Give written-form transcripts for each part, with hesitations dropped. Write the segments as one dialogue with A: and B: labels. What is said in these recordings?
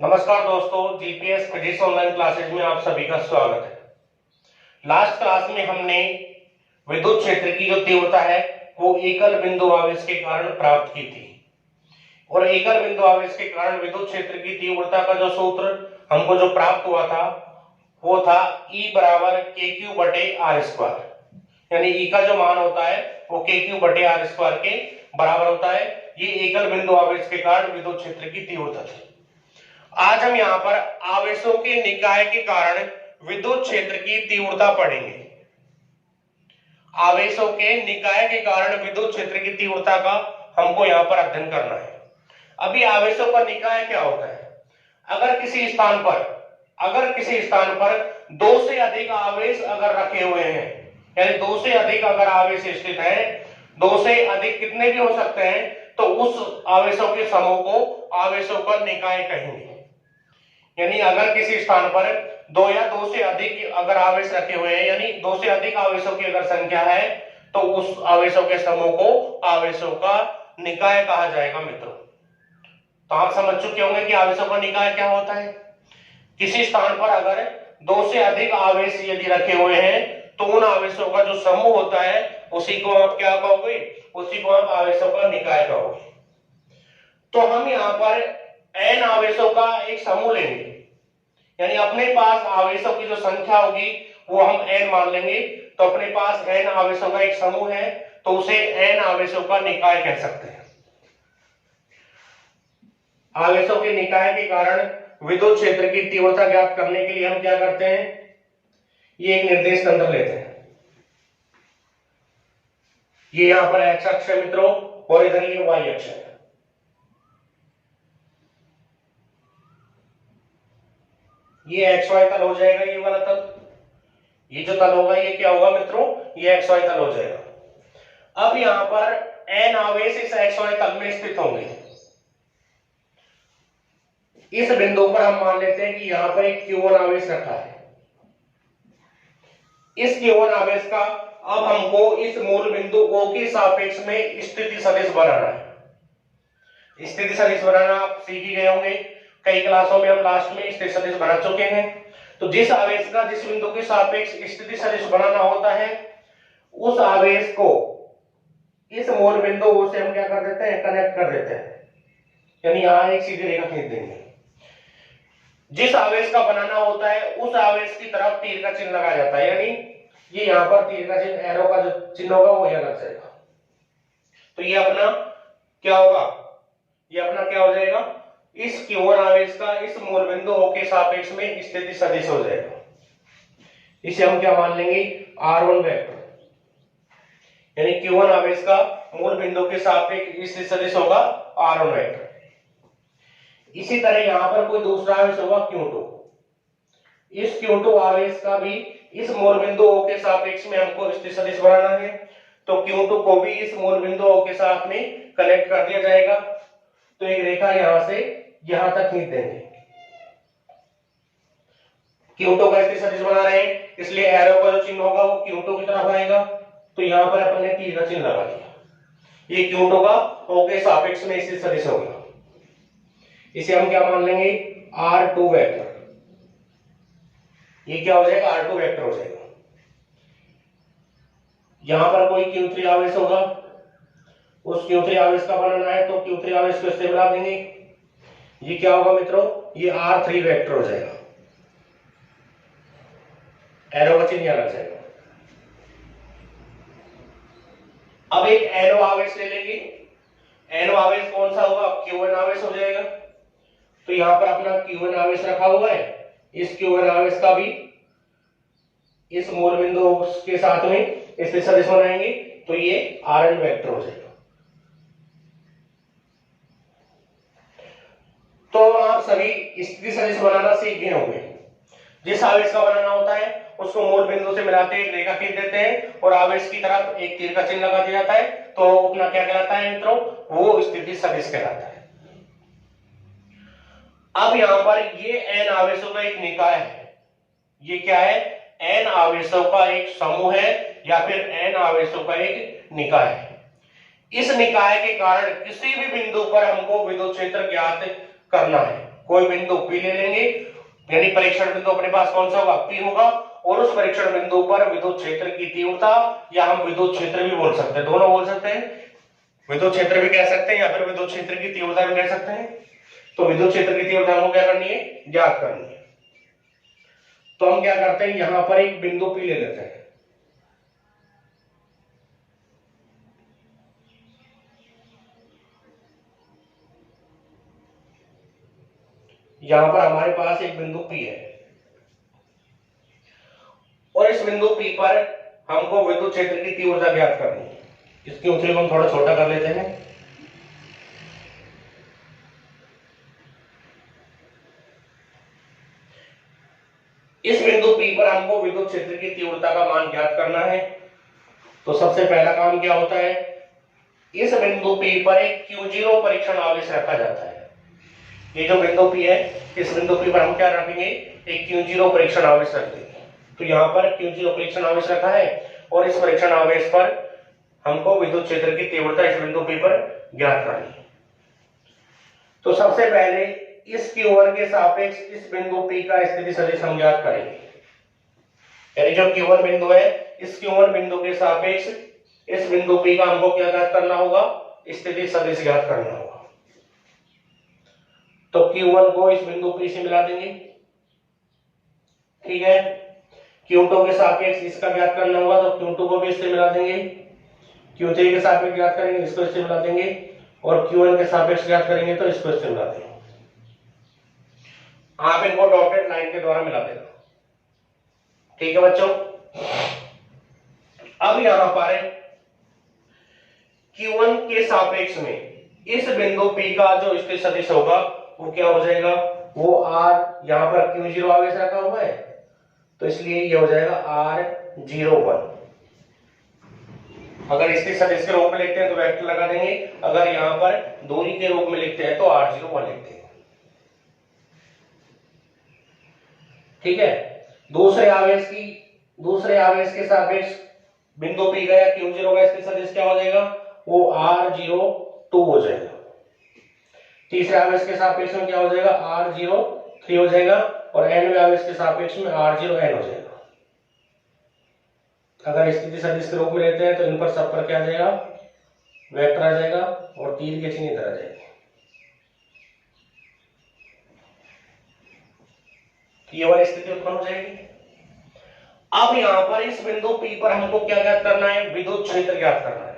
A: नमस्कार दोस्तों, GPS physics online classes में आप सभी का स्वागत है। लास्ट क्लास में हमने विद्युत क्षेत्र की जो तीव्रता है वो एकल बिंदु आवेश के कारण प्राप्त की थी और एकल बिंदु आवेश के कारण विद्युत क्षेत्र की तीव्रता का जो सूत्र हमको जो प्राप्त हुआ था वो था E बराबर के क्यू बटे आर स्क्वायर, यानी E का जो मान होता है वो के क्यू बटे आर स्क्वायर के बराबर होता है। ये एकल बिंदु आवेश के कारण विद्युत क्षेत्र की तीव्रता थी। आज हम यहाँ पर आवेशों के निकाय के कारण विद्युत क्षेत्र की तीव्रता पढ़ेंगे। आवेशों के निकाय के कारण विद्युत क्षेत्र की तीव्रता का हमको यहाँ पर अध्ययन करना है। अभी आवेशों का निकाय क्या होता है? अगर किसी स्थान पर दो से अधिक आवेश अगर रखे हुए हैं, यानी दो से अधिक अगर आवेश स्थित है, दो से अधिक कितने भी हो सकते हैं, तो उस आवेशों के समूह को आवेशों का निकाय कहेंगे। यानी अगर किसी स्थान पर दो या दो से अधिक अगर आवेश रखे हुए हैं, यानी दो से अधिक आवेशों की अगर संख्या है, तो उस आवेशों के समूह को आवेशों का निकाय कहा जाएगा। मित्रों, तो आप समझ चुके होंगे कि आवेशों का निकाय क्या होता है। किसी स्थान पर अगर दो से अधिक आवेश यदि रखे हुए हैं, तो उन आवेशों का जो समूह होता है उसी को आप क्या कहोगे? उसी को आप आवेशों का निकाय कहोगे। तो हम यहाँ पर n आवेशों का एक समूह लेंगे, यानी अपने पास आवेशों की जो संख्या होगी वो हम n मान लेंगे। तो अपने पास n आवेशों का एक समूह है, तो उसे n आवेशों का निकाय कह सकते हैं। आवेशों के निकाय के कारण विद्युत क्षेत्र की तीव्रता ज्ञात करने के लिए हम क्या करते हैं? ये एक निर्देश तंत्र लेते हैं। ये यहां पर x अक्ष है मित्रों, और इधर ये y अक्ष है। ये XY तल हो जाएगा, ये वाला तल, ये जो तल होगा ये क्या होगा मित्रों? ये XY तल हो जाएगा। अब यहां पर n आवेश इस XY तल में स्थित होंगे। इस बिंदु पर हम मान लेते हैं कि यहां पर एक Q1 आवेश रखा है। इस Q1 आवेश का अब हमको इस मूल बिंदु O के सापेक्ष में स्थिति सदिश बनाना है। स्थिति सदिश बनाना आप सीख ही गए होंगे, कई क्लासों में हम लास्ट में स्थिति सदिश बना चुके हैं। तो जिस आवेश का जिस बिंदु के सापेक्ष स्थिति सदिश बनाना होता है, उस आवेश को इस मूल बिंदु O से हम क्या कर देते हैं? कनेक्ट कर देते हैं, यानी यहां एक सीधी रेखा खींच देंगे। जिस आवेश का बनाना होता है उस आवेश की तरफ तीर का चिन्ह लगाया जाता है, यानी ये यहां पर तीर का चिन्ह, एरो का जो चिन्ह होगा वो यहां लग जाएगा। तो ये अपना क्या होगा? ये अपना क्या हो जाएगा? इस Q1 आवेश का इस मूल बिंदु O के सापेक्ष में स्थिति सदिश हो जाएगा। इसे हम क्या मान लेंगे? R1 वेक्टर, यानी Q1 आवेश का मूल बिंदु के सापेक्ष स्थिति सदिश होगा R1 वेक्टर। इसी तरह यहां पर कोई दूसरा आवेश होगा Q2। इस Q2 आवेश का भी इस मूल बिंदु O के सापेक्ष में हमको स्थिति सदिश बनाना है, तो Q2 को भी इस मूल बिंदु O के साथ में कनेक्ट कर दिया जाएगा। तो एक रेखा यहां से यहां तक खींच देंगे। Q2 का स्थिति सदिश बना रहे हैं, इसलिए एरो का जो चिन्ह होगा वो Q2 की तरफ आएगा। तो यहां पर अपन ने तीर का चिन्ह लगा दिया। ये Q2 का O के सापेक्ष में स्थिति सदिश होगा। इसे हम क्या मान लेंगे? R2 vector. ये क्या हो जाएगा? R2 वेक्टर हो जाएगा। यहां पर कोई Q3 आवेश होगा, उस Q3 आवेश का बनाना है, तो Q3 आवेश को इससे मिला देंगे। ये क्या होगा मित्रों? ये R3 वेक्टर हो जाएगा। एरो का चिन्ह यहां लग जाएगा। अब एक एरो आवेश ले लेंगे। एरो आवेश कौन सा होगा? Q1 आवेश हो जाएगा। तो यहां पर अपना Q1 आवेश रखा हुआ है, इस Q1 आवेश का भी इस मूल बिंदु के साथ में स्थिति सदिश बनाएंगे, तो ये Rn वेक्टर हो जाएगा। तो आप सभी स्थिति सदिश बनाना सीख गए होंगे। जिस आवेश का बनाना होता है उसको मूल बिंदु से मिलाते एक रेखा खींच देते हैं और आवेश की तरफ एक तीर का चिन्ह लगा दिया जाता है, तो अपना क्या कहलाता है मित्रों? वो स्थिति सदिश कहलाता है। अब यहां पर ये n आवेशों का एक निकाय है। ये क्या है? n आवेशों का एक समूह है या फिर n आवेशों का एक निकाय है। इस निकाय के कारण किसी भी बिंदु पर हमको विद्युत क्षेत्र ज्ञात करना है। कोई बिंदु P ले लेंगे, यानी परीक्षण बिंदु अपने पास कौन सा होगा, P होगा, और उस परीक्षण बिंदु पर विद्युत क्षेत्र की तीव्रता, या हम विद्युत क्षेत्र भी बोल सकते हैं, दोनों बोल सकते हैं, विद्युत क्षेत्र भी कह सकते हैं या फिर विद्युत क्षेत्र की तीव्रता भी कह सकते हैं। तो विद्युत क्षेत्र की तीव्रता हमको क्या करनी है, ज्ञात करनी है। तो हम क्या करते हैं, यहां पर एक बिंदु P ले लेते हैं, यहां पर हमारे पास एक बिंदु P है, और इस बिंदु P पर हमको विद्युत क्षेत्र की तीव्रता ज्ञात करनी है। इसकी ऊंचाई को हम थोड़ा छोटा कर लेते हैं, इस बिंदु P पर हमको विद्युत क्षेत्र की तीव्रता का मान ज्ञात करना है। तो सबसे पहला काम क्या होता है, इस बिंदु P पर एक Q0 परीक्षण आवेश रखा जाता है। ये जो बिंदु P है, इस बिंदु P पर हम क्या रखेंगे, एक Q0 परीक्षण आवेश रख देंगे। तो यहाँ पर Q0 परीक्षण आवेश रखा है, और इस परीक्षण आवेश पर हमको विद्युत क्षेत्र की तीव्रता इस बिंदु P पर ज्ञात करनी है। तो सबसे पहले इस Q1 के सापेक्ष इस बिंदु P का स्थिति सदिश हम ज्ञात करेंगे, यानी जो Q1 बिंदु है, इस Q1 बिंदु के सापेक्ष इस बिंदु P का हमको क्या ज्ञात करना होगा, स्थिति सदिश ज्ञात करना होगा। तो Q1 को इस बिंदु P से मिला देंगे, ठीक है। Q2 के सापेक्ष इसका ज्ञात करना होगा, तो Q2 को भी इससे मिला देंगे। Q3 के सापेक्ष ज्ञात करेंगे, इसको इससे मिला देंगे, और Q1 के सापेक्ष ज्ञात करेंगे तो इसको इससे मिला देंगे। आप इनको डॉटेड लाइन के द्वारा मिला देना, ठीक है बच्चों। अब यहां पर Q1 के सापेक्ष में इस बिंदु P का जो स्थिति सदिश होगा वो क्या हो जाएगा, वो R, यहां पर Q0 आवेश रखा हुआ है, तो इसलिए ये हो जाएगा R01। अगर स्थिति सदिश के रूप में लिखते हैं तो वेक्टर लगा देंगे, अगर यहां पर दूरी के रूप में लिखते हैं तो R01 लिखते हैं, ठीक है। दूसरे आवेश के सापेक्ष बिंदु P का या Q0 का स्थिति सदिश क्या हो जाएगा, वो R02 हो जाएगा। तीसरे आवेश के सापेक्ष में क्या हो जाएगा, R03 हो जाएगा, और nवें आवेश के सापेक्ष में R0n हो जाएगा। अगर स्थिति सदिश के रूप में लेते हैं तो इन पर सब पर क्या आ जाएगा, वेक्टर आ जाएगा, और तीर के चिन्ह इधर आ जाएंगे। ये वाली स्थिति उत्पन्न हो जाएगी। अब यहां पर इस बिंदु P पर हमको क्या ज्ञात करना है, विद्युत क्षेत्र ज्ञात करना है,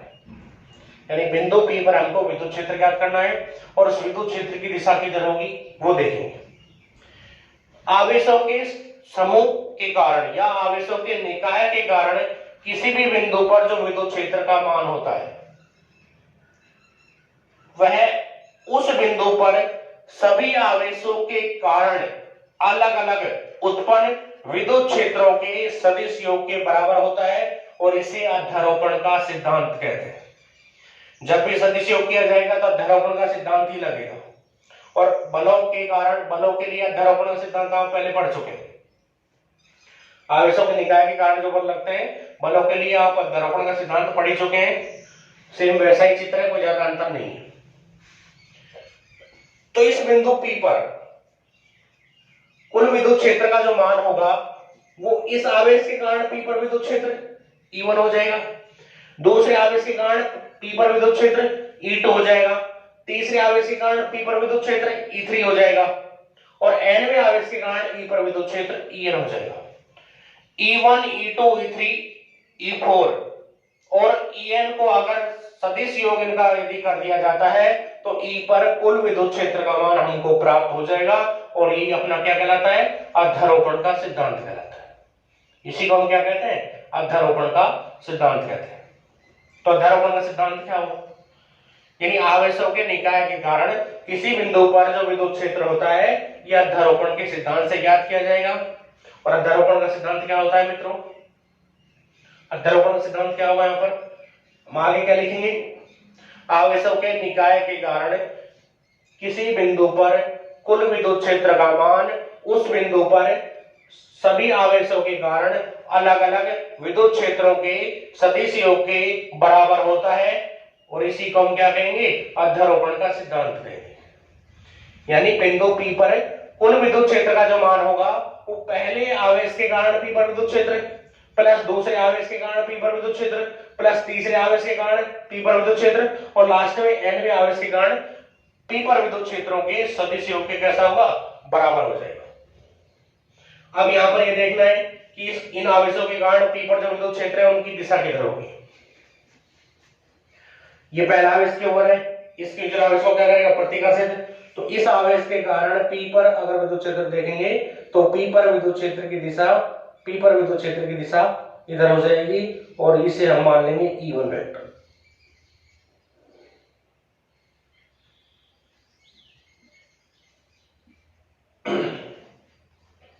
A: यानी बिंदु P पर हमको विद्युत क्षेत्र ज्ञात करना है, और उस विद्युत क्षेत्र की दिशा किधर होगी वो देखेंगे। आवेशों के समूह के कारण या आवेशों के निकाय के कारण किसी भी बिंदु पर जो विद्युत क्षेत्र का मान होता है, वह उस बिंदु पर सभी आवेशों के कारण अलग अलग उत्पन्न विद्युत क्षेत्रों के सदिश योग के बराबर होता है, और इसे अध्यारोपण का सिद्धांत कहते हैं। जब भी सदिश योग किया जाएगा तो अध्यारोपण का सिद्धांत ही लगेगा, और बलों के कारण, बलों के लिए अध्यारोपण का सिद्धांत आप पहले पढ़ चुके हैं। आवेशों के निकाय के कारण जो बल लगते हैं, बलों के लिए आप अध्यारोपण का सिद्धांत पढ़ ही चुके हैं। सेम वैसा ही चित्र है, कोई ज्यादा अंतर नहीं है। तो इस बिंदु P पर कुल विद्युत क्षेत्र का जो मान होगा वो इस आवेश के कारण P पर विद्युत क्षेत्र E1 हो जाएगा, दूसरे आवेश के कारण P पर विद्युत क्षेत्र E2 हो जाएगा, तीसरे आवेश के कारण P पर विद्युत क्षेत्र E3 हो जाएगा, और nवें आवेश के कारण E पर विद्युत क्षेत्र En हो जाएगा। E1, E2, E3, E4 और En को अगर सदिश योग इनका यदि कर दिया जाता है तो E पर कुल विद्युत क्षेत्र का मान हमको प्राप्त हो जाएगा, और ये अपना क्या कहलाता है, अध्यारोपण का सिद्धांत कहलाता है। इसी को हम क्या कहते हैं, अध्यारोपण का सिद्धांत कहते हैं। तो अध्यारोपण का सिद्धांत क्या होगा, यानी आवेशों के निकाय के कारण किसी बिंदु पर जो विद्युत क्षेत्र होता है यह अध्यारोपण के सिद्धांत से ज्ञात किया जाएगा। और अध्यारोपण का सिद्धांत क्या होता है मित्रों, अध्यारोपण का सिद्धांत क्या होगा, यहाँ पर हम आगे क्या लिखेंगे, आवेशों के निकाय के कारण किसी बिंदु पर कुल विद्युत क्षेत्र का मान उस बिंदु पर सभी आवेशों के कारण अलग अलग विद्युत क्षेत्रों के सदिश योग के बराबर होता है, और इसी को हम क्या कहेंगे, अध्यारोपण का सिद्धांत कहेंगे। यानी बिंदु P पर कुल विद्युत क्षेत्र का जो मान होगा वो पहले आवेश के कारण P पर विद्युत क्षेत्र प्लस दूसरे आवेश के कारण P पर विद्युत क्षेत्र प्लस तीसरे आवेश के कारण P पर विद्युत क्षेत्र और लास्ट में nवें आवेश के कारण P पर विद्युत क्षेत्रों के सदिश योग के कैसा होगा, बराबर हो जाएगा। अब यहां पर ये देखना है कि इन आवेशों के कारण P पर जो विद्युत क्षेत्र है उनकी दिशा किधर होगी। ये पहला आवेश के ऊपर है, इसके जो आवेश को क्या करेगा, प्रतिकर्षित। तो इस आवेश के कारण P पर अगर विद्युत क्षेत्र देखेंगे तो P पर विद्युत क्षेत्र की दिशा, P पर विद्युत क्षेत्र की दिशा इधर हो जाएगी और इसे हम मान लेंगे E1 वेक्टर।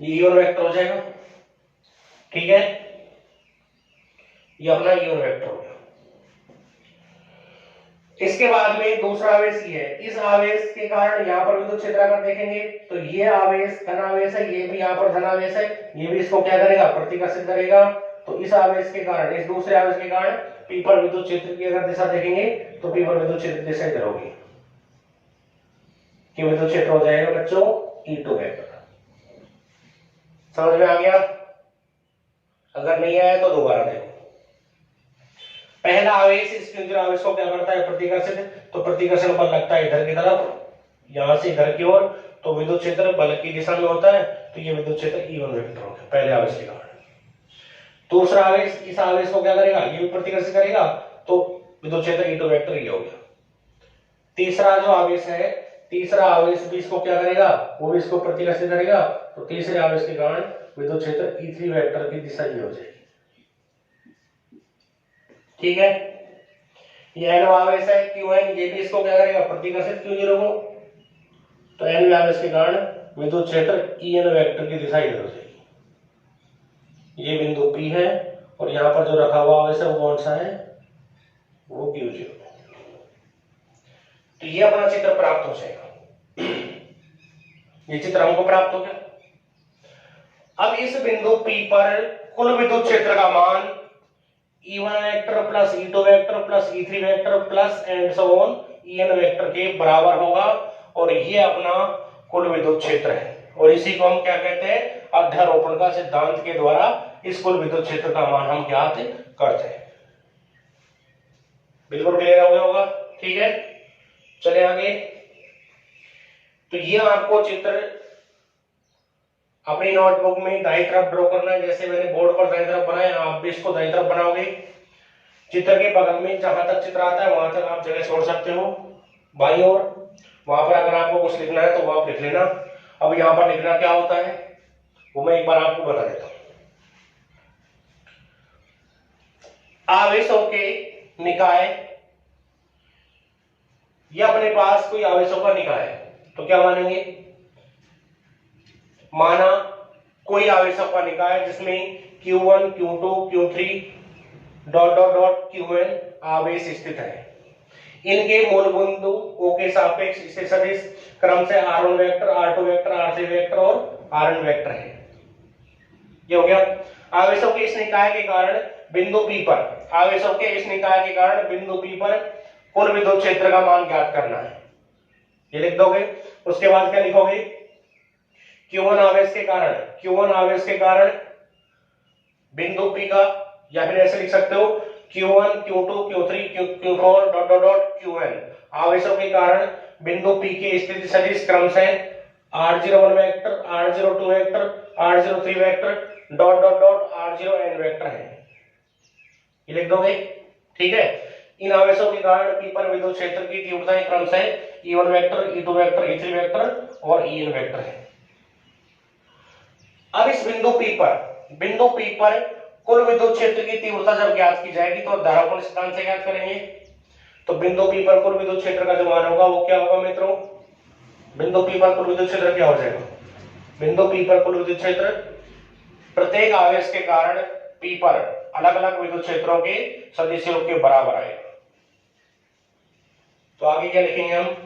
A: ये E1 वेक्टर हो जाएगा, ठीक है, ये अपना E1 वेक्टर हो गया। इसके बाद में दूसरा आवेश ये है, इस आवेश के कारण यहाँ पर विद्युत क्षेत्र अगर देखेंगे तो ये आवेश धन आवेश है, ये भी यहाँ पर धन आवेश है, ये भी इसको क्या करेगा, प्रतिकर्षित करेगा। तो इस आवेश के कारण, इस दूसरे आवेश के कारण P पर विद्युत क्षेत्र की अगर दिशा देखेंगे तो P पर विद्युत क्षेत्र की दिशा इधर होगी, कि विद्युत क्षेत्र हो जाएगा बच्चों E2 वेक्टर। समझ में आ गया? अगर नहीं आया तो दोबारा देखो। पहला आवेश इस केंद्रीय आवेश को क्या करता है, प्रतिकर्षित। तो प्रतिकर्षण बल लगता है इधर की तरफ, यहां से इधर की ओर, तो विद्युत क्षेत्र बल की दिशा में होता है, तो ये विद्युत क्षेत्र E1 वेक्टर हो गया पहले आवेश के कारण। दूसरा आवेश इस आवेश को क्या करेगा, ये भी प्रतिकर्षित करेगा, तो विद्युत क्षेत्र E2 वेक्टर ये हो गया। तीसरा जो आवेश है, तीसरा आवेश भी इसको क्या करेगा, वो भी इसको प्रतिकर्षित करेगा, तो तीसरे आवेश के कारण विद्युत क्षेत्र E3 वेक्टर की दिशा ये हो जाएगी, ठीक है। ये n आवेश है Qn, ये भी इसको क्या करेगा, प्रतिकर्षित Q0 को, तो n आवेश के कारण विद्युत क्षेत्र En वेक्टर की दिशा इधर हो जाएगी। ये बिंदु P है और यहां पर जो रखा हुआ आवेश है वो कौन सा है, वो Q0। तो ये अपना चित्र प्राप्त हो जाएगा, ये चित्र हमको प्राप्त हो गया। अब इस बिंदु P पर कुल विद्युत क्षेत्र का मान E1 vector plus E2 vector plus E3 vector plus and so on En vector के बराबर होगा, और ये अपना कुल विद्युत क्षेत्र है। और इसी को हम क्या कहते हैं, अध्यारोपण का सिद्धांत के द्वारा इस कुल विद्युत क्षेत्र का मान हम ज्ञात करते हैं। बिल्कुल क्लियर हो गया होगा, ठीक है। चले आगे। तो ये आपको चित्र अपनी नोटबुक में दाईं तरफ ड्रॉ करना है, जैसे मैंने बोर्ड पर दाईं तरफ बनाया, आप भी इसको दाईं तरफ बनाओगे। चित्र के बगल में जहां तक चित्र आता है वहां तक आप जगह छोड़ सकते हो बाईं ओर, वहां पर अगर आपको कुछ लिखना है तो वो आप लिख लेना। अब यहां पर लिखना क्या होता है वो मैं एक बार आपको बता देता हूं। आवेशों के निकाय, ये अपने पास कोई आवेशों का निकाय है तो क्या मानेंगे, माना कोई आवेशों का निकाय जिसमें Q1 Q2 Q3 dot dot dot Qn आवेश स्थित है। इनके मूल बिंदु O के सापेक्ष स्थित सदिश क्रम से R1 vector, R2 vector, R3 vector और Rn वेक्टर है। ये हो गया। आवेशों के इस निकाय के कारण बिंदु P पर, आवेशों के इस निकाय के कारण बिंदु P पर कुल विद्युत क्षेत्र का मान ज्ञात करना है, ये लिख दोगे। उसके बाद क्या लिखोगे, Q1 आवेश के कारण, Q1 आवेश के कारण बिंदु P का, या फिर ऐसे लिख सकते हो Q1 Q2 Q3 Q4 dot dot dot Qn आवेशों के कारण बिंदु P के स्थिति सदिश क्रम से R01 vector, R02 vector, R03 vector dot dot dot R0n vector है, ये लिख दोगे, ठीक है। इन आवेशों के कारण P पर विद्युत क्षेत्र की तीव्रताएं क्रम से E1 vector, E2 vector, E3 vector और En वेक्टर है। अब इस बिंदु P पर कुल विद्युत क्षेत्र की तीव्रता जब ज्ञात की जाएगी तो धाराकोण सिद्धांत से ज्ञात करेंगे। तो बिंदु P पर कुल विद्युत क्षेत्र का जो मान होगा वो क्या होगा मित्रों, बिंदु P पर कुल विद्युत क्षेत्र क्या हो जाएगा, बिंदु P पर कुल विद्युत क्षेत्र प्रत्येक आवेश के कारण P पर अलग अलग विद्युत क्षेत्रों के सदिश योग के बराबर आएगा। तो आगे क्या लिखेंगे हम,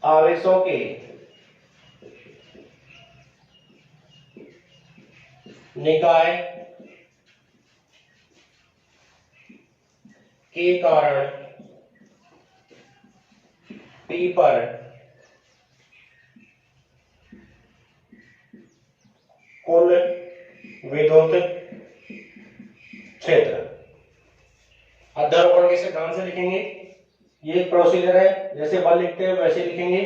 A: आवेशों के निकाय के कारण P पर कुल विद्युत क्षेत्र। अध्यारोपण के सिद्धांत से लिखेंगे, ये एक प्रोसीजर है, जैसे बल लिखते हैं वैसे लिखेंगे।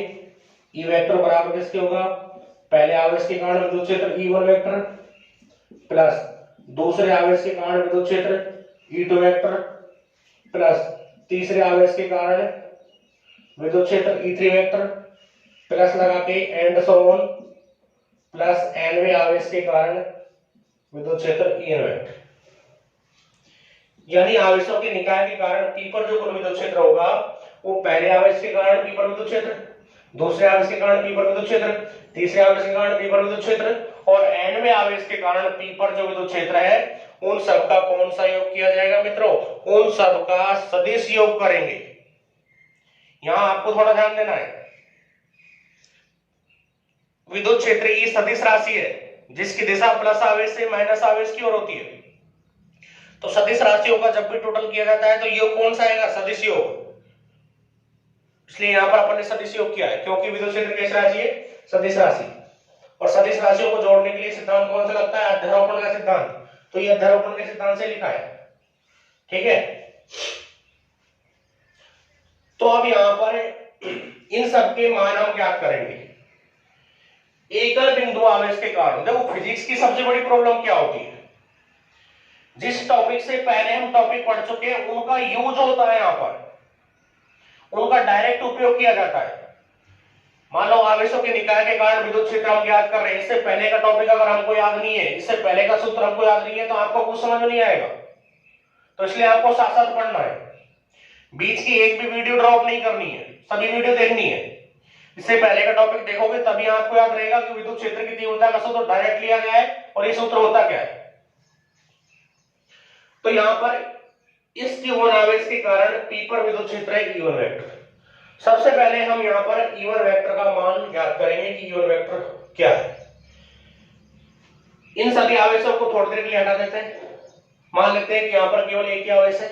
A: ई वेक्टर बराबर किसके होगा, पहले आवेश के कारण विद्युत क्षेत्र E1 वेक्टर प्लस दूसरे आवेश के कारण विद्युत क्षेत्र E2 वेक्टर प्लस तीसरे आवेश के कारण विद्युत क्षेत्र E3 वेक्टर प्लस लगा के एंड सो ऑन प्लस nवें आवेश के कारण विद्युत क्षेत्र En वेक्टर। यानी आवेशों के निकाय के कारण P पर जो कुल विद्युत क्षेत्र होगा वो पहले आवेश के कारण P पर विद्युत क्षेत्र, दूसरे आवेश के कारण P पर विद्युत क्षेत्र, तीसरे आवेश के कारण P पर विद्युत क्षेत्र और nवें आवेश के कारण P पर जो विद्युत क्षेत्र है उन सब का कौन सा योग किया जाएगा मित्रों, उन सब का सदिश योग करेंगे। यहां आपको थोड़ा ध्यान देना है, विद्युत क्षेत्र E सदिश राशि है जिसकी दिशा प्लस आवेश से माइनस आवेश की ओर होती है। तो सदिश राशियों का जब भी टोटल किया जाता है तो योग कौन सा आएगा, सदिश योग। इसलिए यहां पर अपन ने सदिश योग किया है क्योंकि विद्युत क्षेत्र कैसी राशि है, सदिश राशि। और सदिश राशियों को जोड़ने के लिए सिद्धांत कौन सा लगता है, अध्यारोपण का सिद्धांत। तो ये अध्यारोपण के सिद्धांत से लिखा है, ठीक है। तो अब यहां पर इन सब के मान हम ज्ञात करेंगे। एकल बिंदु आवेश के कारण, देखो फिजिक्स की सबसे बड़ी प्रॉब्लम क्या होती है, जिस टॉपिक से पहले हम टॉपिक पढ़ चुके हैं उनका यूज होता है, यहां पर उनका डायरेक्ट उपयोग किया जाता है। मान लो आवेशों के निकाय के कारण विद्युत क्षेत्र हम ज्ञात कर रहे हैं, इससे पहले का टॉपिक अगर हमको याद नहीं है, इससे पहले का सूत्र हमको याद नहीं है तो आपको कुछ समझ में नहीं आएगा। तो इसलिए आपको साथ साथ पढ़ना है, बीच की एक भी वीडियो ड्रॉप नहीं करनी है, सभी वीडियो देखनी है। इससे पहले का टॉपिक देखोगे तभी आपको याद रहेगा कि विद्युत क्षेत्र की तीव्रता का सूत्र डायरेक्ट लिया गया है और ये सूत्र होता क्या है। तो यहां पर इस Q1 आवेश के कारण P पर विद्युत क्षेत्र है E1 वेक्टर। सबसे पहले हम यहां पर E1 वेक्टर का मान ज्ञात करेंगे कि E1 वेक्टर क्या है। इन सभी आवेशों को थोड़ी देर के लिए हटा देते हैं। मान लेते हैं कि यहां पर केवल एक ही आवेश है।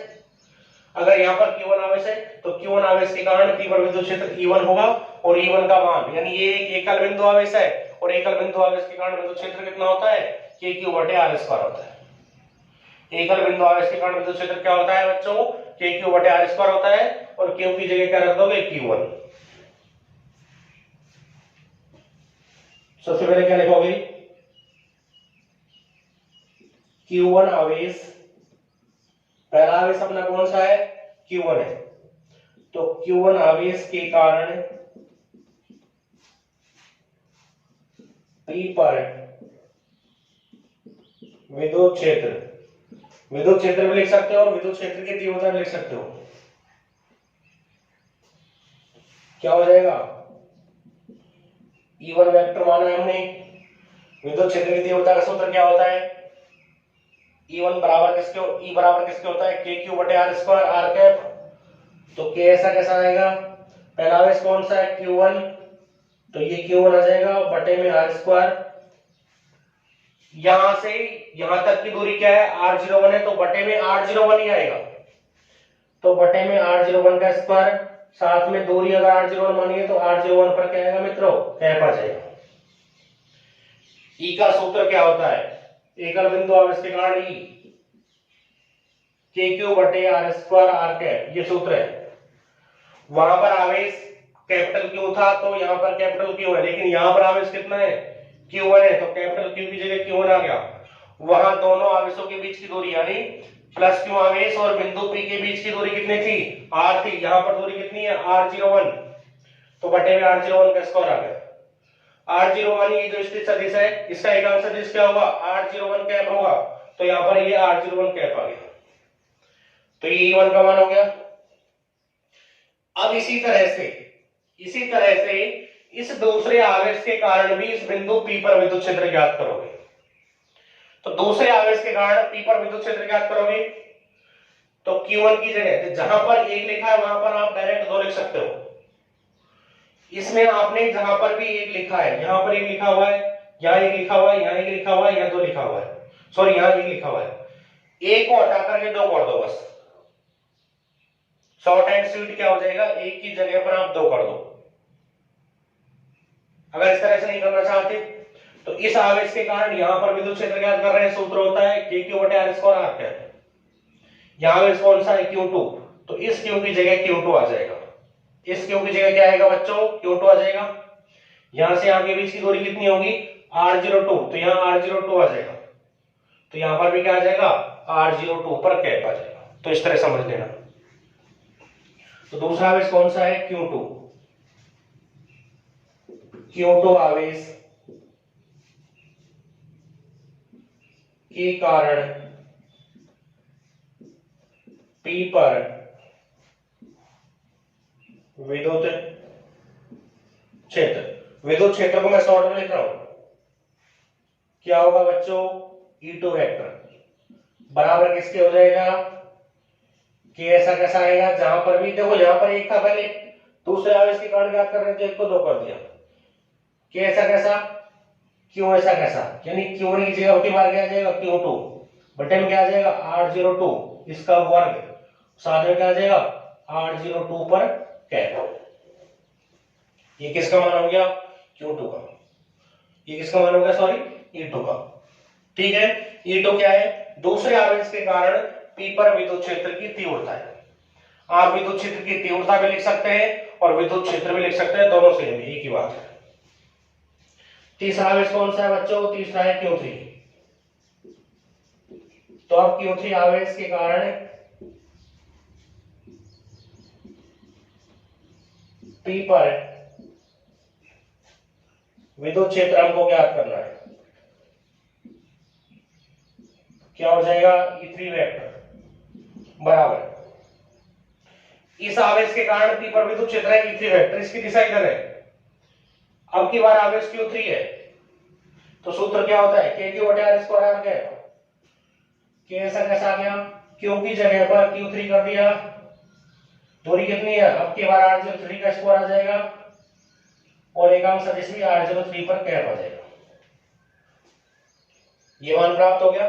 A: अगर यहां पर Q1 आवेश है तो Q1 आवेश के कारण P पर विद्युत क्षेत्र E1 होगा और E1 का मान, यानी ये एक एकल बिंदु आवेश है और एकल बिंदु आवेश के कारण विद्युत क्षेत्र कितना होता है, KQ/R² होता है। एकल बिंदु आवेश के कारण विद्युत क्षेत्र क्या होता है बच्चों, KQ/R² होता है और Q की जगह क्या रख दोगे, Q1। सबसे पहले क्या लिखोगे, Q1 आवेश, पहला आवेश अपना कौन सा है, Q1 है। तो Q1 आवेश के कारण P पर विद्युत क्षेत्र, विद्युत क्षेत्र भी लिख सकते हो और विद्युत क्षेत्र की तीव्रता भी लिख सकते हो। क्या हो जाएगा, E1 वेक्टर माना है हमने। विद्युत क्षेत्र की तीव्रता का सूत्र क्या होता है, E1 बराबर किसके, E बराबर किसके होता है, KQ/R² R कैप। तो K ऐसा कैसा आएगा, पहला आवेश कौन सा है, Q1, तो ये Q1 आ जाएगा बटे में R²। यहां से यहां तक की दूरी क्या है, R01 है, तो बटे में R01 ही आएगा। तो बटे में R01 का स्क्वायर, साथ में दूरी अगर R01 मानिए तो R01 पर क्या आएगा मित्रों, कैप आ जाएगा। E का सूत्र क्या होता है, एकल बिंदु आवेश के कारण E KQ/R² R कैप, ये सूत्र है। वहां पर आवेश कैपिटल Q था तो यहां पर कैपिटल Q है, लेकिन यहां पर आवेश कितना है, Q1 है, तो कैपिटल Q की जगह Q1 आ गया। वहां दोनों आवेशों के बीच की दूरी यानी प्लस Q आवेश और बिंदु P के बीच की दूरी कितनी थी, R थी। यहां पर दूरी कितनी है, R01, तो बटे में R01 का स्क्वायर आ गया। R01 ये जो स्थित सदिश है इसका एकांक सदिश क्या होगा, R01 कैप होगा, तो यहां पर ये R01 कैप आ गया। तो ये E1 का मान हो गया। अब इसी तरह से इस दूसरे आवेश के कारण भी इस बिंदु P पर विद्युत क्षेत्र ज्ञात करोगे। तो दूसरे आवेश के कारण P पर विद्युत क्षेत्र ज्ञात करोगे तो Q1 की जगह जहां पर एक लिखा है वहां पर आप डायरेक्ट 2 लिख सकते हो। इसमें आपने जहां पर भी एक लिखा है, यहां पर एक लिखा हुआ है, यहां एक लिखा हुआ है, यहां एक लिखा हुआ है, यहां 2 लिखा हुआ है, सॉरी यहां एक लिखा हुआ है, एक को हटा करके 2 कर दो बस। शॉर्ट एंड स्वीट क्या हो जाएगा, एक की जगह पर आप 2 कर दो। अगर इस तरह से नहीं करना चाहते तो इस आवेश के कारण यहां पर विद्युत क्षेत्र ज्ञात कर रहे हैं, सूत्र होता है Q/R²R। यहां आवेश कौन सा है, Q2, तो इस Q की जगह Q2 आ जाएगा। इस Q की जगह क्या आएगा बच्चों, Q2 आ जाएगा। यहां से आगे बीच की दूरी कितनी होगी, R02, तो यहां R02 आ जाएगा। तो यहां पर भी क्या आ जाएगा, R02 पर कैप आ जाएगा। तो इस तरह समझ लेना। तो दूसरा आवेश कौन सा है, Q2। Q2 आवेश के कारण P पर विद्युत क्षेत्र, विद्युत क्षेत्र को मैं शॉर्ट में लिख रहा हूं, क्या होगा बच्चों, E2 वेक्टर बराबर किसके हो जाएगा, कि ऐसा कैसा आएगा, जहां पर भी देखो यहां पर एक था पहले, दूसरे आवेश के कारण ज्ञात कर रहे थे, एक को 2 कर दिया, कि ऐसा कैसा, क्यों ऐसा कैसा, यानी क्यों की जगह उल्टी बार क्या आ जाएगा, Q2 बटे में क्या आ जाएगा, R02 इसका वर्ग, साथ में क्या आ जाएगा, R02 पर कैप। ये किसका मान हो गया, Q2 का। ये किसका मान हो गया, सॉरी, E2 का। ठीक है, E2 क्या है, दूसरे आवेश के कारण P पर विद्युत क्षेत्र की तीव्रता है। आप विद्युत क्षेत्र की तीव्रता भी लिख सकते हैं और विद्युत क्षेत्र भी लिख सकते हैं, दोनों सेम एक ही बात है। तीसरा आवेश कौन सा है बच्चों, तीसरा है Q3। तो अब Q3 आवेश के कारण P पर विद्युत क्षेत्र हमको ज्ञात करना है, क्या हो जाएगा, E3 वेक्टर बराबर, इस आवेश के कारण P पर विद्युत क्षेत्र है E3 वेक्टर, इसकी दिशा इधर है। अब की बार आवेश Q3 है, तो सूत्र क्या होता है, K/R²R। K ऐसा कैसा आ गया, Q की जगह पर Q3 कर दिया, दूरी कितनी है, अब की बार R03 का स्क्वायर आ जाएगा और एकांक सदिश भी R03 पर कैप आ जाएगा। ये मान प्राप्त हो गया।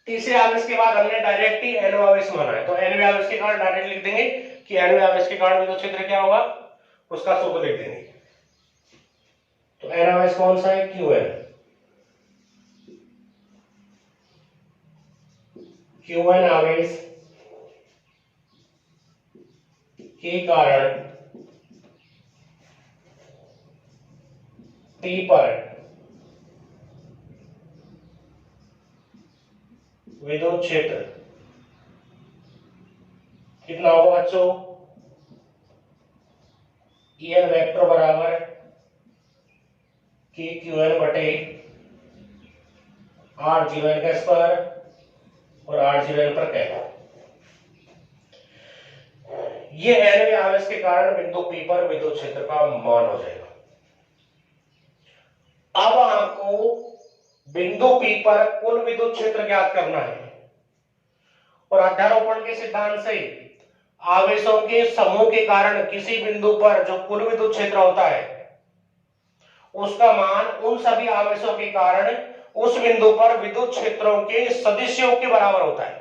A: तीसरे आवेश के बाद हमने डायरेक्ट ही nवें आवेश माना है, तो nवें आवेश के कारण डायरेक्ट लिख देंगे कि nवें आवेश के कारण विद्युत क्षेत्र क्या होगा, उसका सूत्र लिख देंगे। तो n आवेश कौन सा है, Qn। Qn आवेश के कारण P पर विद्युत क्षेत्र कितना होगा बच्चों, En वेक्टर बराबर KQn बटे R0n का स्क्वायर और R0n पर कैप। ये nवें आवेश के कारण बिंदु P पर विद्युत क्षेत्र का मान हो जाएगा। अब आपको बिंदु P पर कुल विद्युत क्षेत्र ज्ञात करना है और अध्यारोपण के सिद्धांत से आवेशों के समूह के कारण किसी बिंदु पर जो कुल विद्युत क्षेत्र होता है उसका मान उन सभी आवेशों के कारण उस बिंदु पर विद्युत क्षेत्रों के सदिश योग के बराबर होता है।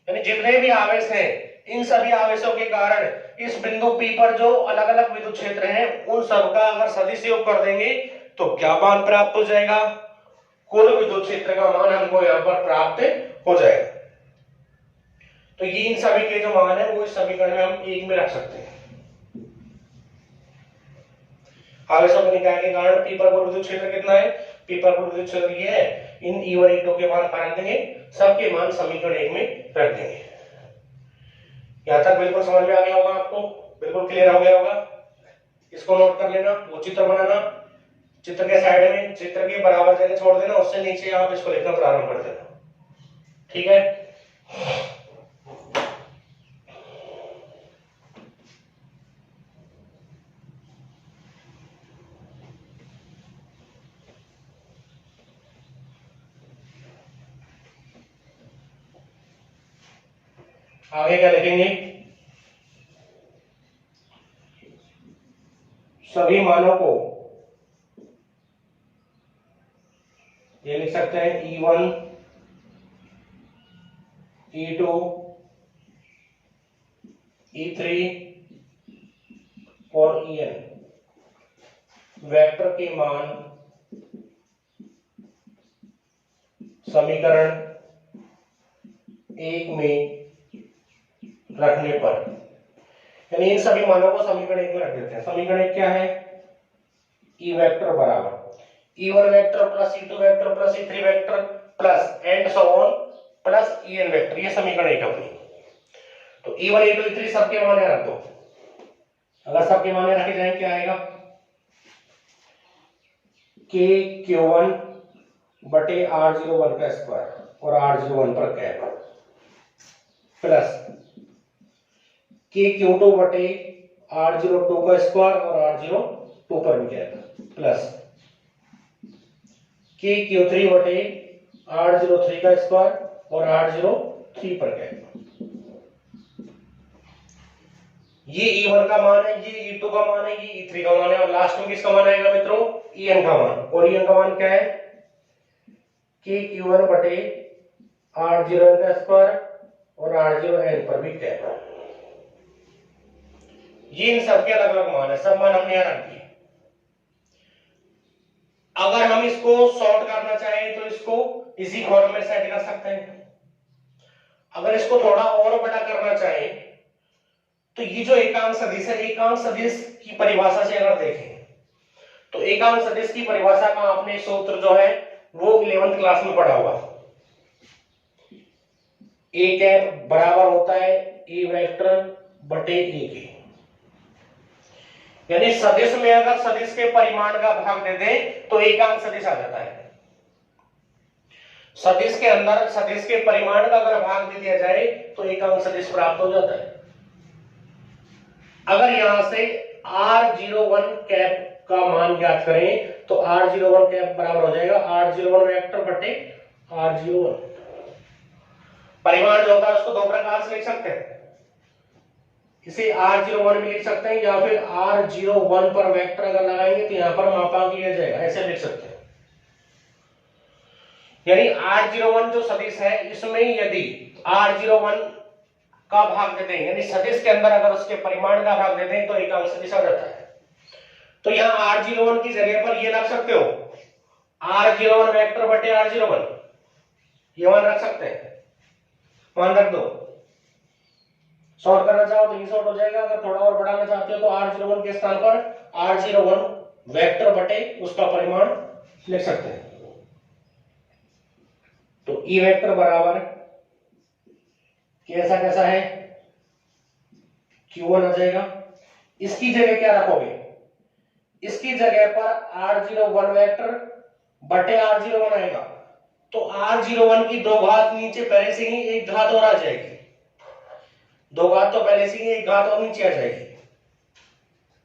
A: यानी जितने भी आवेश हैं इन सभी आवेशों के कारण इस बिंदु P पर जो अलग अलग विद्युत क्षेत्र हैं उन सबका अगर सदिश योग कर देंगे तो क्या मान प्राप्त हो जाएगा, कुल विद्युत क्षेत्र का मान हमको यहां पर प्राप्त हो जाएगा। तो ये इन सभी के जो मान है वो इस समीकरण में हम एक में रख सकते हैं। आवेशों के निकाय के कारण P पर कुल विद्युत क्षेत्र कितना है, P पर कुल विद्युत क्षेत्र ये है, इन E1 E2 के मान रख देंगे, सबके मान समीकरण एक में रख देंगे। यहां तक बिल्कुल समझ में आ गया होगा आपको, बिल्कुल क्लियर हो गया होगा। इसको नोट कर लेना, वो चित्र बनाना, चित्र के साइड में चित्र के बराबर जगह छोड़ देना, उससे नीचे आप इसको लिखना प्रारंभ कर देना, ठीक है। आगे क्या लिखेंगे, सभी मानों को ये लिख सकते हैं E1 E2 E3 और En वेक्टर के मान समीकरण 1 में रखने पर, यानी इन सभी मानों को समीकरण 1 में रख देते हैं। समीकरण 1 क्या है? ई वेक्टर बराबर E1 vector plus E2 vector plus E3 vector plus and so on plus En vector, ये समीकरण 1 अपनी। तो E1 E2 E3 सबके माने रख दो। अगर सबके माने रखे जाए क्या आएगा? K Q1 बटे R01 का स्क्वायर और R01 पर कैप प्लस K Q2 बटे R02 का स्क्वायर और R02 पर भी कैप प्लस K Q3 बटे R03 का स्क्वायर और R03 पर कैप। ये E1 का मान है, ये E2 का मान है, ये E3 का मान है, और लास्ट में किसका मान आएगा मित्रों? En का मान। और En का मान क्या है? K Q1 बटे R01 का स्क्वायर और R0n पर भी कैप। ये इन सबके अलग अलग मान है, सब मान हमने यहां रख दिए। अगर हम इसको सॉर्ट करना चाहें तो इसको इसी फॉर्म में सेट कर सकते हैं। अगर इसको थोड़ा और बड़ा करना चाहें तो ये जो एकांक सदिश है, एकांक सदिश की परिभाषा से अगर देखें तो एकांक सदिश की परिभाषा का आपने सूत्र जो है वो 11th क्लास में पढ़ा होगा। ए कैप बराबर होता है ए वेक्टर बटे ए के, यानी सदिश में अगर सदिश के परिमाण का भाग दे दें तो एकांक सदिश आ जाता है। सदिश के अंदर सदिश के परिमाण का अगर भाग दे दिया जाए तो एकांक सदिश प्राप्त हो जाता है। अगर यहां से R01 कैप का मान ज्ञात करें तो R01 कैप बराबर हो जाएगा R01 वेक्टर बटे R01। परिमाण जो होता है उसको दो प्रकार से लिख सकते हैं, इसे R01 भी लिख सकते हैं या फिर R01 पर वेक्टर अगर लगाएंगे तो यहां पर मापांक लिया जाएगा, ऐसे लिख सकते हैं। यानी R01 जो सदिश है इसमें यदि R01 का भाग दे दें, यानी सदिश के अंदर अगर उसके परिमाण का भाग दे दें तो एकांक सदिश आ जाता है। तो यहां R01 की जगह पर ये रख सकते हो R01 वेक्टर बटे R01, ये मान रख सकते हैं, मान रख दो। सॉर्ट करना चाहो तो ये सॉर्ट हो जाएगा। अगर थोड़ा और बढ़ाना चाहते हो तो R01 के स्थान पर R01 वेक्टर बटे उसका परिमाण लिख सकते हैं। तो E वेक्टर बराबर कैसा कैसा है? Q1 आ जाएगा। इसकी जगह क्या रखोगे? इसकी जगह पर R01 वेक्टर बटे R01 आएगा। तो R01 की दो घात नीचे पहले से ही एक घात और आ जाएगी, दो घात तो पहले से ही एक घात और नीचे आ जाएगी।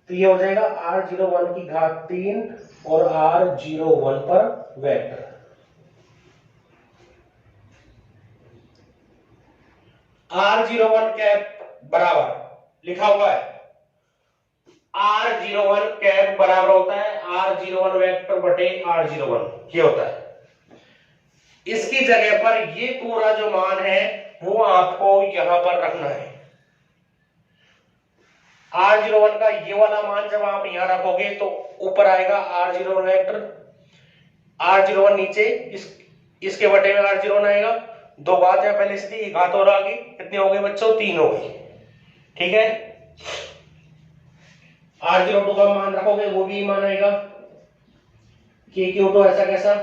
A: तो ये हो जाएगा R01 की घात 3 और R01 पर वेक्टर। R01 कैप बराबर लिखा हुआ है, R01 कैप बराबर होता है R01 वेक्टर बटे R01, ये होता है। इसकी जगह पर ये पूरा जो मान है वो आपको यहां पर रखना है। R01 का ये वाला मान जब आप यहां रखोगे तो ऊपर आएगा R01 वेक्टर, R01 नीचे इसके बटे में R01 आएगा। दो घात है पहले से थी, घात और आगे कितने हो गए बच्चों? 3 हो गए। ठीक है, R02 का मान रखोगे वो भी मान आएगा। Q2 ऐसा कैसा?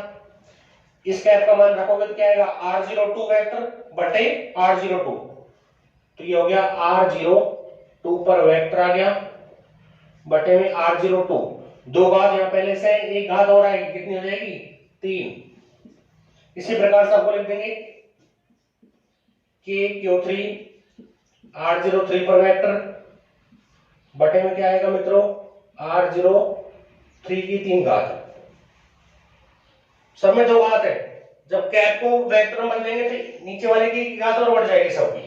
A: इस कैप का मान रखोगे तो क्या आएगा? R02 वेक्टर बटे R02, तो ये हो गया R02 पर वेक्टर आ गया बटे में R02। दो घात यहां पहले से, एक घात और आएगी, कितनी हो जाएगी? 3। इसी प्रकार से आपको लिख देंगे Q3 R03 पर वेक्टर बटे में क्या आएगा मित्रों? R03 की 3 घात। सब में दो घात है, जब कैप को वेक्टर में बदल देंगे तो नीचे वाले की घात और बढ़ जाएगी सबकी।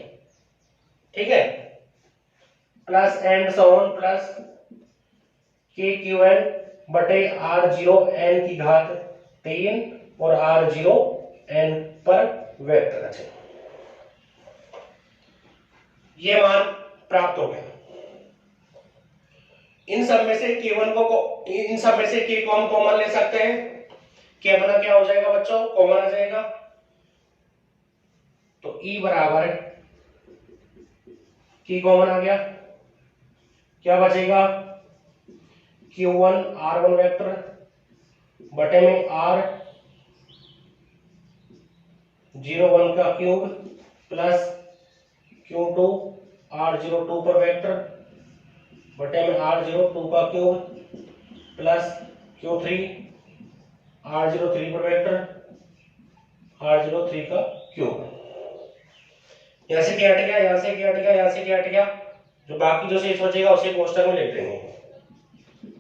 A: ठीक है, plus and so on plus KQN बटे R0n की घात 3 और R0n पर वेक्टर। ये मान प्राप्त हो गया। इन सब में से K1 को इन सब में से K को हम कॉमन ले सकते हैं। K अपना क्या हो जाएगा बच्चों, कॉमन आ जाएगा। तो E बराबर K कॉमन आ गया, क्या बचेगा Q1 R1 वेक्टर बटे में R01 का क्यूब प्लस Q2 R02 पर वेक्टर बटे में R02 का क्यूब प्लस Q3 R03 पर वेक्टर R03 का क्यूब। यहां से क्या हट गया, यहां से क्या हट गया, यहां से क्या हट गया, जो बाकी जो शेष बचेगा उसे कोष्टक में लिख देंगे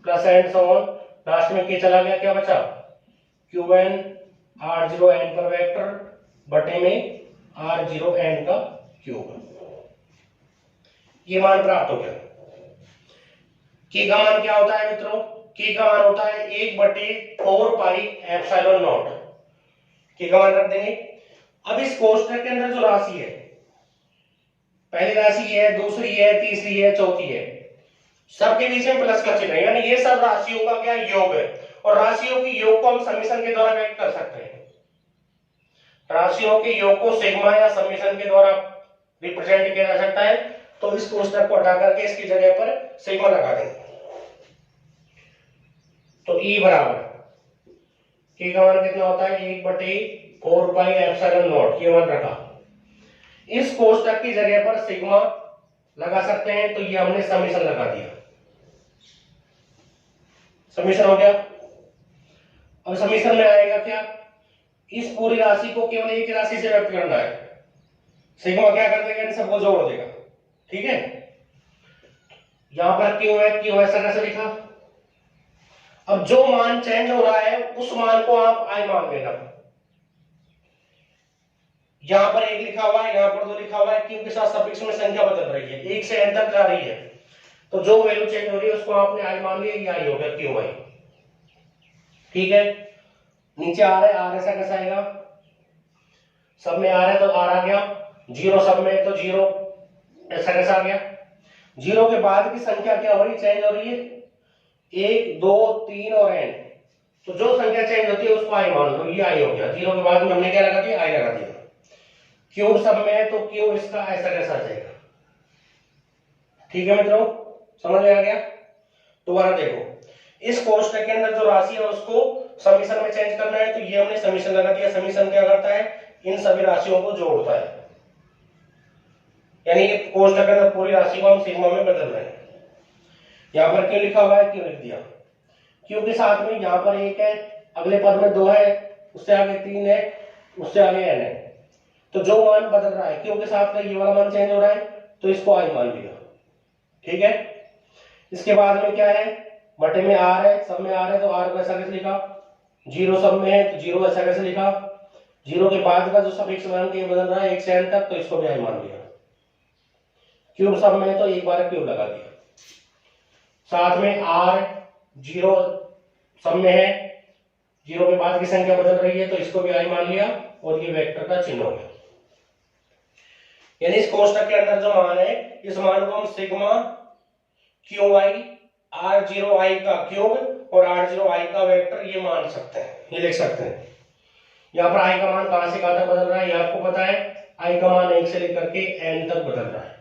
A: plus and so on. Last में क्या चला गया, क्या बचा Qn R0n पर वेक्टर बटे में R0n का क्यूब। ये मान प्राप्त हो गया। K का मान क्या होता है मित्रों, K का मान होता है 1/4 पाई एप्सिलॉन नॉट। K का मान रख देंगे। अब इस कोष्टक के अंदर जो राशि है, पहली राशि है, दूसरी है, तीसरी है, चौथी है, सबके बीच में प्लस का चिन्ह है, यानी ये सब राशियों का क्या योग है। और राशियों की योग को हम समीकरण के द्वारा व्यक्त कर सकते हैं। राशियों के योग को सिग्मा या समीकरण के द्वारा रिप्रेजेंट किया जा सकता है। तो इस कोष्टक को हटा करके इसकी जगह पर सिग्मा लगा देंगे। तो E बराबर K का मान कितना होता है 1/4 पाई एप्सिलॉन नॉट, ये मान रखा। इस कोष्टक की जगह पर सिग्मा लगा सकते हैं, तो ये हमने समीकरण लगा दिया। समीकरण हो गया। अब समीकरण में आएगा क्या, इस पूरी राशि को केवल एक राशि से व्यक्त करना है। सिग्मा क्या कर देगा, इन सबको जोड़ देगा, ठीक है। यहां पर क्यों है, क्यों ऐसा कैसे लिखा। अब जो मान चेंज हो रहा है उस मान को आप आई मान लेना। यहां पर 1 लिखा हुआ है, यहां पर 2 लिखा हुआ है, क्यों के साथ सफिक्स में संख्या बदल रही है, 1 से n तक जा रही है, तो जो वैल्यू चेंज हो रही है उसको आपने आई मान लिया, ये आई हो गया क्यू आई, ठीक है। नीचे आ रहा है, आर ऐसा कैसा आएगा, सब में आ रहा है तो आर आ गया, जीरो सब में तो जीरो ऐसा कैसा आ गया। जीरो के बाद की संख्या क्या हो रही, चेंज हो रही है, 1 2 3 और n, तो जो संख्या चेंज होती है उसको आई मान लो, ये आई हो गया। जीरो के बाद में हमने क्या लगा दिया, आई लगा दिया। क्यूब सब में है तो क्यूब इसका ऐसा कैसा आ जाएगा, ठीक है मित्रों, समझ में आ गया। दोबारा देखो, इस कोष्टक के अंदर जो राशि है उसको समीकरण में चेंज करना है, तो ये हमने समीकरण लगा दिया। समीकरण क्या करता है, इन सभी राशियों को जोड़ता है, यानी कोष्टक के अंदर पूरी राशि को हम सिग्मा में बदल रहे हैं। यहां पर क्यों लिखा हुआ है, क्यों लिख दिया, क्यों के साथ में यहां पर 1 है, अगले पद में 2 है, उससे आगे 3 है, उससे आगे n है, तो जो मान बदल रहा है क्यों के साथ में ये वाला मान चेंज हो रहा है, तो इसको आई मान लिया, ठीक है। इसके बाद में क्या है, बटे में आर है, सब में आर है तो आर को ऐसा कैसे लिखा, जीरो सब में है तो जीरो ऐसा कैसे लिखा, जीरो के बाद का जो सफिक्स बदल रहा है 1 से n तक, तो इसको भी आई मान लिया। क्यूब सब में है तो एक बार क्यूब लगा दिया, साथ में आर जीरो सब में है, जीरो के बाद की संख्या बदल रही है तो इसको भी आई मान लिया, और ये वेक्टर का चिन्ह हो गया। यानी इस कोष्टक के अंदर जो मान है, इस मान को हम सिग्मा क्यू आई R0i का क्यूब और R0i का वेक्टर ये मान सकते हैं, ये लिख सकते हैं। यहाँ पर i का मान कहां से कहां तक बदल रहा है, ये आपको पता है, i का मान 1 से लेकर के n तक बदल रहा है।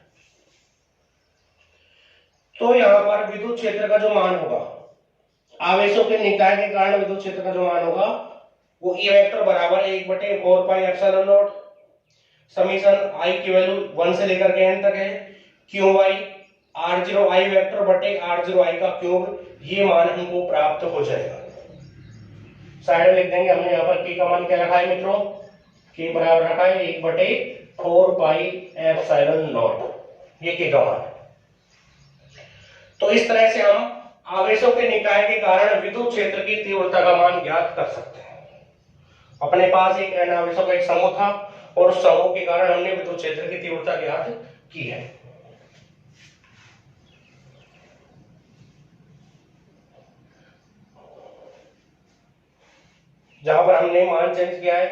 A: तो यहाँ पर विद्युत क्षेत्र का जो मान होगा, आवेशों के निकाय के कारण विद्युत क्षेत्र का जो मान होगा वो E वेक्टर बराबर 1/4 पाई एप्सिलॉन नॉट, समीकरण i की वैल्यू 1 से लेकर के n तक है, क्यू वाई R0i वेक्टर बटे R0i का क्यूब, ये मान हमको प्राप्त हो जाएगा। साइड में लिख देंगे हमने, यहाँ पर k का मान क्या रखा है मित्रों, k बराबर रखा है 1/4 पाई एप्सिलॉन नॉट, ये k का मान है। तो इस तरह से हम आवेशों के निकाय के कारण विद्युत क्षेत्र की तीव्रता का मान ज्ञात कर सकते हैं। अपने पास एक n आवेशों का एक समूह था और उस समूह के कारण हमने विद्युत क्षेत्र की तीव्रता ज्ञात की है। जहां पर हमने मान चेंज किया है,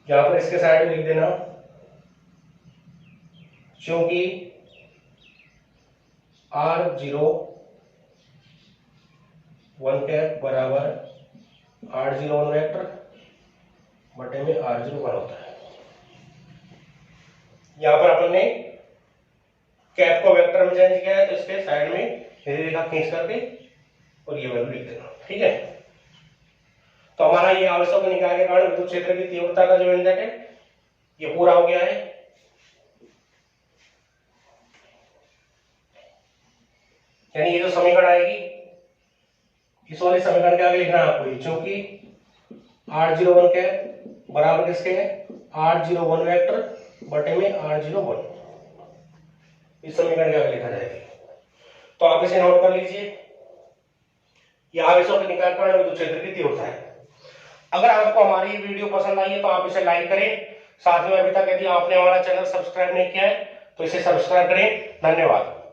A: जहां पर इसके साइड में लिख देना चूंकि R01 कैप बराबर R01 वेक्टर बटे में R01 होता है। यहां पर अपन ने कैप को वेक्टर में चेंज किया है, तो इसके साइड में रेखा खींच करके और ये वैल्यू लिख देना। ठीक है, तो हमारा ये आवेशों के निकाय के कारण विद्युत क्षेत्र की तीव्रता का जो व्यंजक है ये पूरा हो गया है। यानी ये जो समीकरण आएगी, इस वाले समीकरण के आगे लिखना है आपको, क्योंकि R01 कैप बराबर किसके है, R01 वेक्टर बटे में R01, इस समीकरण के आगे लिखा जाएगा। तो आप इसे नोट कर लीजिए, यह आवेशों के निकाय के कारण विद्युत क्षेत्र की तीव्रता है। अगर आपको हमारी वीडियो पसंद आई है तो आप इसे लाइक करें, साथ में अभी तक यदि आपने हमारा चैनल सब्सक्राइब नहीं किया है तो इसे सब्सक्राइब करें। धन्यवाद।